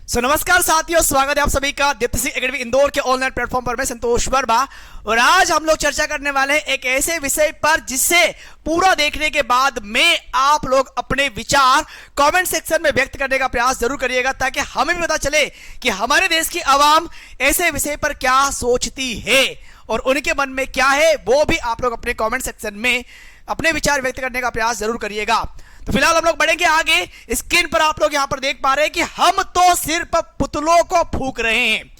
नमस्कार साथियों, स्वागत है आप सभी का दीप्ति सिंह एकेडमी इंदौर के ऑनलाइन प्लेटफॉर्म पर। मैं संतोष वर्मा और आज हम लोग चर्चा करने वाले हैं एक ऐसे विषय पर जिससे पूरा देखने के बाद में आप लोग अपने विचार कमेंट सेक्शन में व्यक्त करने का प्रयास जरूर करिएगा, ताकि हमें भी पता चले कि हमारे देश की आवाम ऐसे विषय पर क्या सोचती है और उनके मन में क्या है, वो भी आप लोग अपने कमेंट सेक्शन में अपने विचार व्यक्त करने का प्रयास जरूर करिएगा। तो फिलहाल हम लोग बढ़ेंगे आगे। स्क्रीन पर आप लोग यहां पर देख पा रहे हैं कि हम तो सिर्फ पुतलों को फूंक रहे हैं,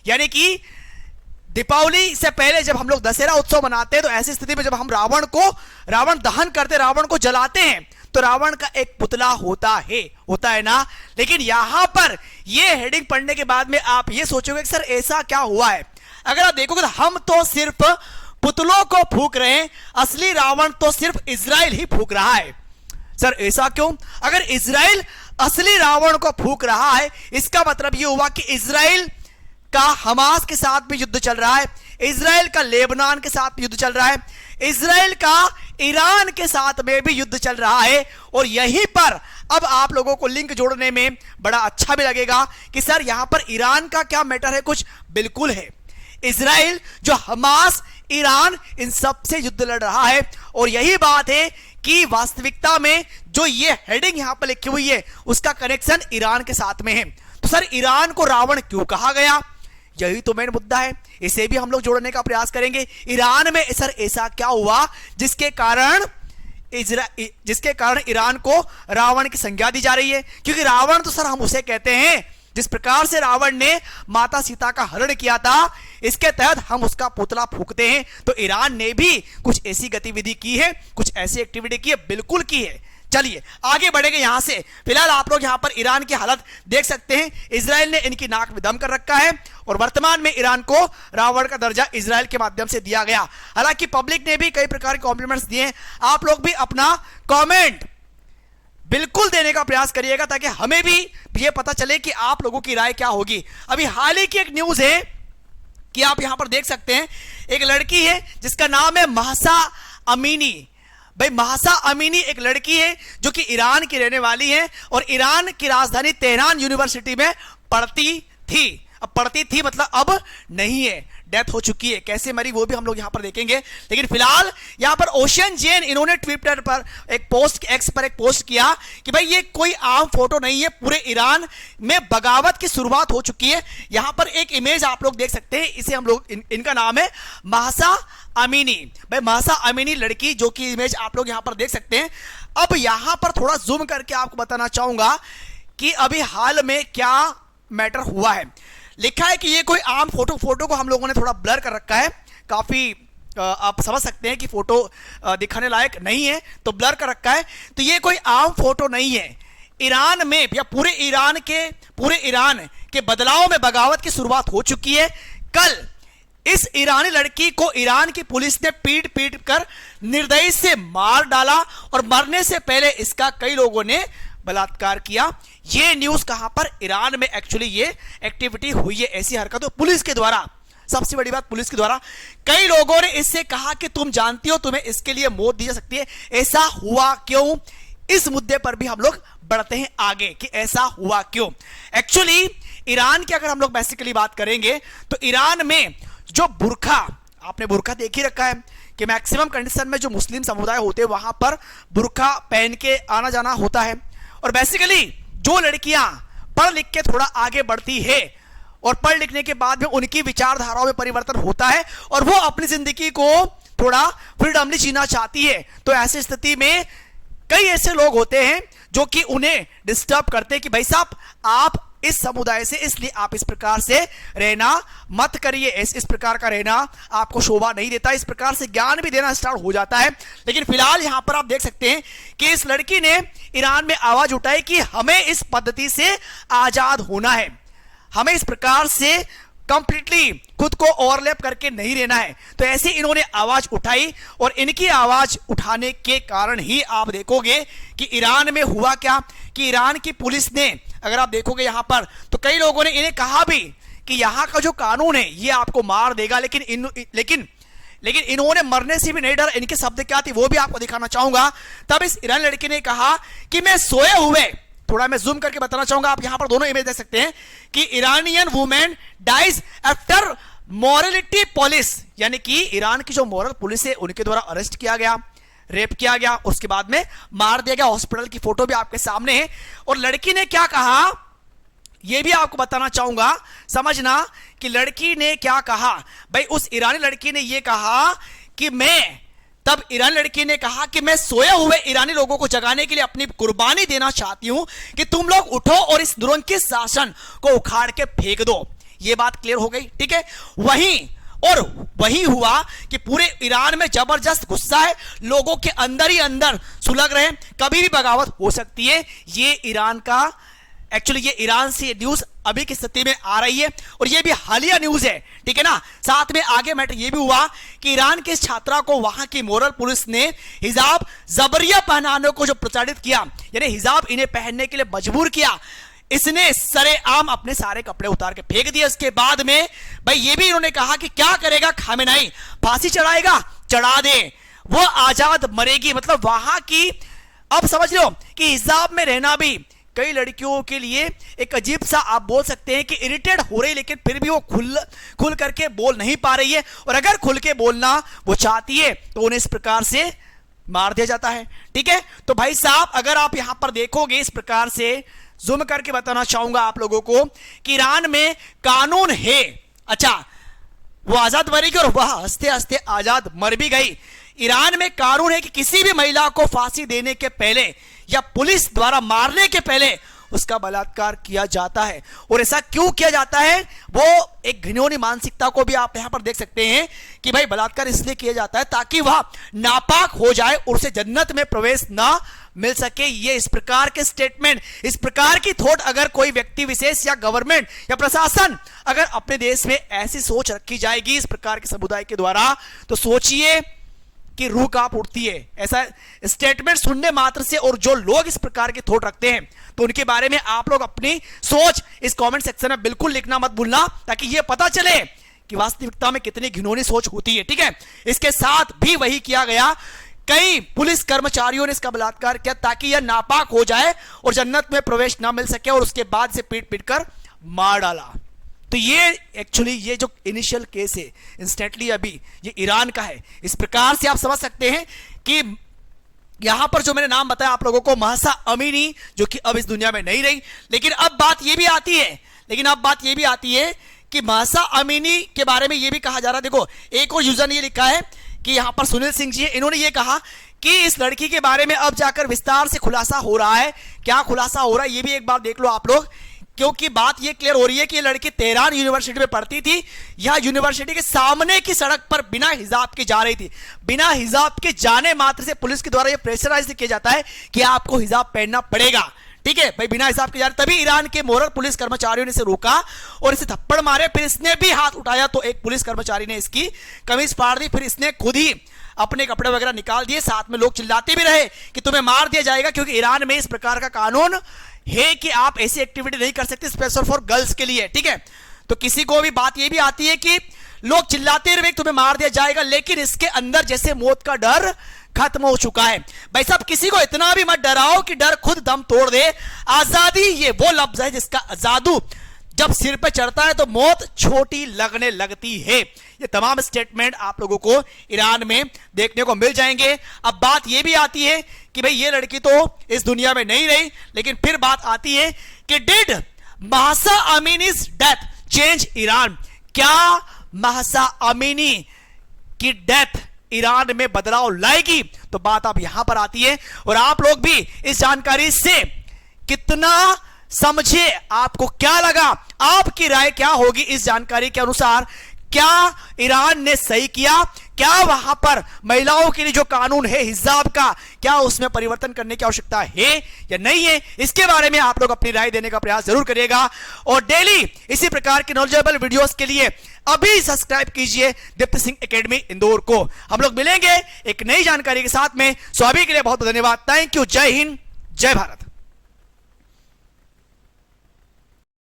यानी कि दीपावली से पहले जब हम लोग दशहरा उत्सव मनाते हैं तो ऐसी स्थिति में जब हम रावण दहन करते, रावण को जलाते हैं, तो रावण का एक पुतला होता है ना। लेकिन यहां पर यह हेडिंग पढ़ने के बाद में आप ये सोचोगे कि सर ऐसा क्या हुआ है। अगर आप देखोगे तो हम तो सिर्फ पुतलों को फूंक रहे हैं, असली रावण तो सिर्फ इजराइल ही फूंक रहा है। सर ऐसा क्यों? अगर इजराइल असली रावण को फूंक रहा है, इसका मतलब यह हुआ कि इजराइल का हमास के साथ भी युद्ध चल रहा है, इजराइल का लेबनान के साथ भी युद्ध चल रहा है, इजराइल का ईरान के साथ में भी युद्ध चल रहा है। और यहीं पर अब आप लोगों को लिंक जोड़ने में बड़ा अच्छा भी लगेगा कि सर यहां पर ईरान का क्या मैटर है। कुछ बिल्कुल है। इजराइल जो हमास, ईरान, इन सब से युद्ध लड़ रहा है। और यही बात है कि वास्तविकता में जो ये हेडिंग यहां पर लिखी हुई है उसका कनेक्शन ईरान के साथ में है। तो सर ईरान को रावण क्यों कहा गया, यही तो मेन मुद्दा है। इसे भी हम लोग जोड़ने का प्रयास करेंगे। ईरान में सर ऐसा क्या हुआ जिसके कारण ईरान को रावण की संज्ञा दी जा रही है। क्योंकि रावण तो सर हम उसे कहते हैं जिस प्रकार से रावण ने माता सीता का हरण किया था, इसके तहत हम उसका पुतला फूंकते हैं। तो ईरान ने भी कुछ ऐसी गतिविधि की है, कुछ ऐसी एक्टिविटी की है, बिल्कुल की है। चलिए आगे बढ़ेंगे यहां से। फिलहाल आप लोग यहां पर ईरान की हालत देख सकते हैं। इजराइल ने इनकी नाक में दम कर रखा है और वर्तमान में ईरान को रावण का दर्जा इजराइल के माध्यम से दिया गया। हालांकि पब्लिक ने भी कई प्रकार के कॉम्प्लीमेंट्स दिए हैं। आप लोग भी अपना कॉमेंट बिल्कुल देने का प्रयास करिएगा, ताकि हमें भी यह पता चले कि आप लोगों की राय क्या होगी। अभी हाल ही की एक न्यूज है कि आप यहां पर देख सकते हैं, एक लड़की है जिसका नाम है महसा अमीनी। भाई महसा अमीनी एक लड़की है जो कि ईरान की रहने वाली है और ईरान की राजधानी तेहरान यूनिवर्सिटी में पढ़ती थी। अब पढ़ती थी मतलब अब नहीं है, डेथ हो चुकी है। कैसे मरी वो भी हम लोग यहां पर देखेंगे। लेकिन फिलहाल यहां पर ओशियन जैन इन्होंने ट्विटर पर एक पोस्ट, एक्स पर एक पोस्ट किया कि भाई ये कोई आम फोटो नहीं है, पूरे ईरान में बगावत की शुरुआत हो चुकी है। यहां पर एक इमेज आप लोग देख सकते हैं, इसे हम लोग इनका नाम है महसा अमीनी। भाई महसा अमीनी लड़की, जो कि इमेज आप लोग यहां पर देख सकते हैं। अब यहां पर थोड़ा जूम करके आपको बताना चाहूंगा कि अभी हाल में क्या मैटर हुआ है। लिखा है कि ये कोई आम फोटो को हम लोगों ने थोड़ा ब्लर कर रखा है, काफी आप समझ सकते हैं कि फोटो दिखाने लायक नहीं है तो ब्लर कर रखा है। तो ये कोई आम फोटो नहीं है। ईरान में या पूरे ईरान के बदलाव में बगावत की शुरुआत हो चुकी है। कल इस ईरानी लड़की को ईरान की पुलिस ने पीट कर निर्दयी से मार डाला और मरने से पहले इसका कई लोगों ने बलात्कार किया। ये न्यूज कहां पर? ईरान में एक्चुअली ये एक्टिविटी हुई है, ऐसी हरकत पुलिस के द्वारा। सबसे बड़ी बात, पुलिस के द्वारा कई लोगों ने इससे कहा कि तुम जानती हो तुम्हें इसके लिए मौत दी जा सकती है। ऐसा हुआ क्यों, इस मुद्दे पर भी हम लोग बढ़ते हैं आगे कि ऐसा हुआ क्यों। एक्चुअली ईरान की अगर हम लोग बेसिकली बात करेंगे तो ईरान में जो बुर्खा, आपने बुर्खा देख ही रखा है कि मैक्सिमम कंडीशन में जो मुस्लिम समुदाय होते हैं वहां पर बुर्खा पहन के आना जाना होता है। और बेसिकली जो लड़कियां पढ़ लिख के थोड़ा आगे बढ़ती है और पढ़ लिखने के बाद में उनकी विचारधाराओं में परिवर्तन होता है और वो अपनी जिंदगी को थोड़ा फ्रीडमली जीना चाहती है, तो ऐसी स्थिति में कई ऐसे लोग होते हैं जो कि उन्हें डिस्टर्ब करते हैं कि भाई साहब आप इस समुदाय से, इसलिए आप इस प्रकार से रहना मत करिए, इस प्रकार का रहना आपको शोभा नहीं देता। इस प्रकार से ज्ञान भी देना स्टार्ट हो जाता है। लेकिन फिलहाल यहां पर आप देख सकते हैं कि इस लड़की ने ईरान में आवाज उठाई कि हमें इस पद्धति से आजाद होना है, हमें इस प्रकार से कंप्लीटली खुद को ओवरलैप करके नहीं रहना है। तो ऐसे इन्होंने आवाज उठाई और इनकी आवाज उठाने के कारण ही आप देखोगे कि ईरान में हुआ क्या कि ईरान की पुलिस ने, अगर आप देखोगे यहां पर, तो कई लोगों ने इन्हें कहा भी कि यहां का जो कानून है ये आपको मार देगा। लेकिन इन्होंने मरने से भी नहीं डरा। इनके शब्द क्या थे वो भी आपको दिखाना चाहूंगा। तब इस ईरानी लड़की ने कहा कि मैं सोए हुए थोड़ा मैं जूम करके बताना चाहूंगा, आप यहां पर दोनों इमेज देख सकते हैं कि Iranian women dies after morality police, यानी कि ईरान की जो मॉरल पुलिस है उनके द्वारा अरेस्ट किया गया, रेप किया गया, उसके बाद में मार दिया गया। हॉस्पिटल की फोटो भी आपके सामने है। और लड़की ने क्या कहा यह भी आपको बताना चाहूंगा, समझना कि लड़की ने क्या कहा। भाई उस ईरानी लड़की ने यह कहा कि तब ईरानी लड़की ने कहा कि मैं सोए हुए ईरानी लोगों को जगाने के लिए अपनी कुर्बानी देना चाहती हूं कि तुम लोग उठो और इस दुरंकी शासन को उखाड़ के फेंक दो। यह बात क्लियर हो गई, ठीक है। वही हुआ कि पूरे ईरान में जबरदस्त गुस्सा है, लोगों के अंदर ही अंदर सुलग रहे, कभी भी बगावत हो सकती है। ये ईरान से न्यूज अभी की स्थिति में आ रही है और ये भी हालिया न्यूज है, ठीक है ना। साथ में आगे मैटर ये भी हुआ कि ईरान के छात्रा को वहां की मोरल पुलिस ने हिजाब जबरिया पहनाने को जो प्रचारित किया, यानी हिजाब इन्हें पहनने के लिए मजबूर किया, इसने सरेआम अपने सारे कपड़े उतार के फेंक दिए। उसके बाद में भाई ये भी इन्होंने कहा कि क्या करेगा खामेनेई, फांसी चढ़ाएगा, चढ़ा दे, वो आजाद मरेगी। मतलब वहां की, अब समझ लो कि हिजाब में रहना भी कई लड़कियों के लिए एक अजीब सा, आप बोल सकते हैं कि इरिटेट हो रही, लेकिन फिर भी वो खुल करके बोल नहीं पा रही है। और अगर खुल के बोलना वो चाहती है तो उन्हें इस प्रकार से मार दिया जाता है, ठीक है। तो भाई साहब अगर आप यहां पर देखोगे, इस प्रकार से जूम करके बताना चाहूंगा आप लोगों को कि ईरान में कानून है, अच्छा वो आजाद मरेगी और वह हंसते हंसते आजाद मर भी गई। ईरान में कानून है कि किसी भी महिला को फांसी देने के पहले या पुलिस द्वारा मारने के पहले उसका बलात्कार किया जाता है। और ऐसा क्यों किया जाता है, वो एक घिनौनी मानसिकता को भी आप यहां पर देख सकते हैं कि भाई बलात्कार इसलिए किया जाता है ताकि वह नापाक हो जाए और उसे जन्नत में प्रवेश ना मिल सके। ये इस प्रकार के स्टेटमेंट, इस प्रकार की थॉट अगर कोई व्यक्ति विशेष या गवर्नमेंट या प्रशासन अगर अपने देश में ऐसी सोच रखी जाएगी इस प्रकार के समुदाय के द्वारा, तो सोचिए कि रूह कांप उठती है ऐसा स्टेटमेंट सुनने मात्र से। और जो लोग इस प्रकार के थॉट रखते हैं तो उनके बारे में आप लोग अपनी सोच इस कमेंट सेक्शन में बिल्कुल लिखना मत भूलना, ताकि यह पता चले कि वास्तविकता में कितनी घिनौनी सोच होती है, ठीक है। इसके साथ भी वही किया गया, कई पुलिस कर्मचारियों ने इसका बलात्कार किया ताकि यह नापाक हो जाए और जन्नत में प्रवेश ना मिल सके, और उसके बाद से पीट पीट कर मार डाला। तो ये एक्चुअली ये जो इनिशियल केस है इंस्टेंटली अभी ये ईरान का है। इस प्रकार से आप समझ सकते हैं कि यहां पर जो मैंने नाम बताया आप लोगों को, महसा अमीनी, जो कि अब इस दुनिया में नहीं रही, लेकिन अब बात ये भी आती है कि महसा अमीनी के बारे में ये भी कहा जा रहा है। देखो एक और यूजर ने ये लिखा है कि यहां पर सुनील सिंह जी है, इन्होंने ये कहा कि इस लड़की के बारे में अब जाकर विस्तार से खुलासा हो रहा है। क्या खुलासा हो रहा है ये भी एक बार देख लो आप लोग, क्योंकि बात ये क्लियर हो रही है कि ये लड़की तेहरान यूनिवर्सिटी में पढ़ती थी। यह यूनिवर्सिटी के सामने की सड़क पर बिना हिजाब के जा रही थी। बिना हिजाब के जाने मात्र से पुलिस के द्वारा यह प्रेशराइज किया जाता है कि आपको हिजाब पहनना पड़ेगा, ठीक है भाई, बिना हिजाब के जा रहे। तभी ईरान के मोरल पुलिस कर्मचारियों ने इसे रोका और इसे थप्पड़ मारे। फिर इसने भी हाथ उठाया तो एक पुलिस कर्मचारी ने इसकी कमीज फाड़ दी। फिर इसने खुद ही अपने कपड़े वगैरह निकाल दिए। साथ में लोग चिल्लाते भी रहे कि तुम्हें मार दिया जाएगा, क्योंकि ईरान में इस प्रकार का कानून है कि आप ऐसी एक्टिविटी नहीं कर सकते स्पेशल फॉर गर्ल्स के लिए, ठीक है। तो किसी को भी बात यह भी आती है कि लोग चिल्लाते रहे तुम्हें मार दिया जाएगा, लेकिन इसके अंदर जैसे मौत का डर खत्म हो चुका है। भाई साहब किसी को इतना भी मत डराओ कि डर खुद दम तोड़ दे। आजादी ये वो लफ्ज है जिसका जादू जब सिर पे चढ़ता है तो मौत छोटी लगने लगती है। ये तमाम स्टेटमेंट आप लोगों को ईरान में देखने को मिल जाएंगे। अब बात यह भी आती है कि भाई ये लड़की तो इस दुनिया में नहीं रही, लेकिन फिर बात आती है कि did Mahsa Amini's death change Iran? क्या महसा अमीनी की डेथ ईरान में बदलाव लाएगी? तो बात अब यहां पर आती है। और आप लोग भी इस जानकारी से कितना समझे, आपको क्या लगा, आपकी राय क्या होगी इस जानकारी के अनुसार? क्या ईरान ने सही किया? क्या वहां पर महिलाओं के लिए जो कानून है हिजाब का, क्या उसमें परिवर्तन करने की आवश्यकता है या नहीं है? इसके बारे में आप लोग अपनी राय देने का प्रयास जरूर करिएगा। और डेली इसी प्रकार के नॉलेजेबल वीडियोस के लिए अभी सब्सक्राइब कीजिए दीप्ति सिंह एकेडमी इंदौर को। हम लोग मिलेंगे एक नई जानकारी के साथ में। सो अभी के लिए बहुत बहुत धन्यवाद। Thank you. जय हिंद, जय भारत।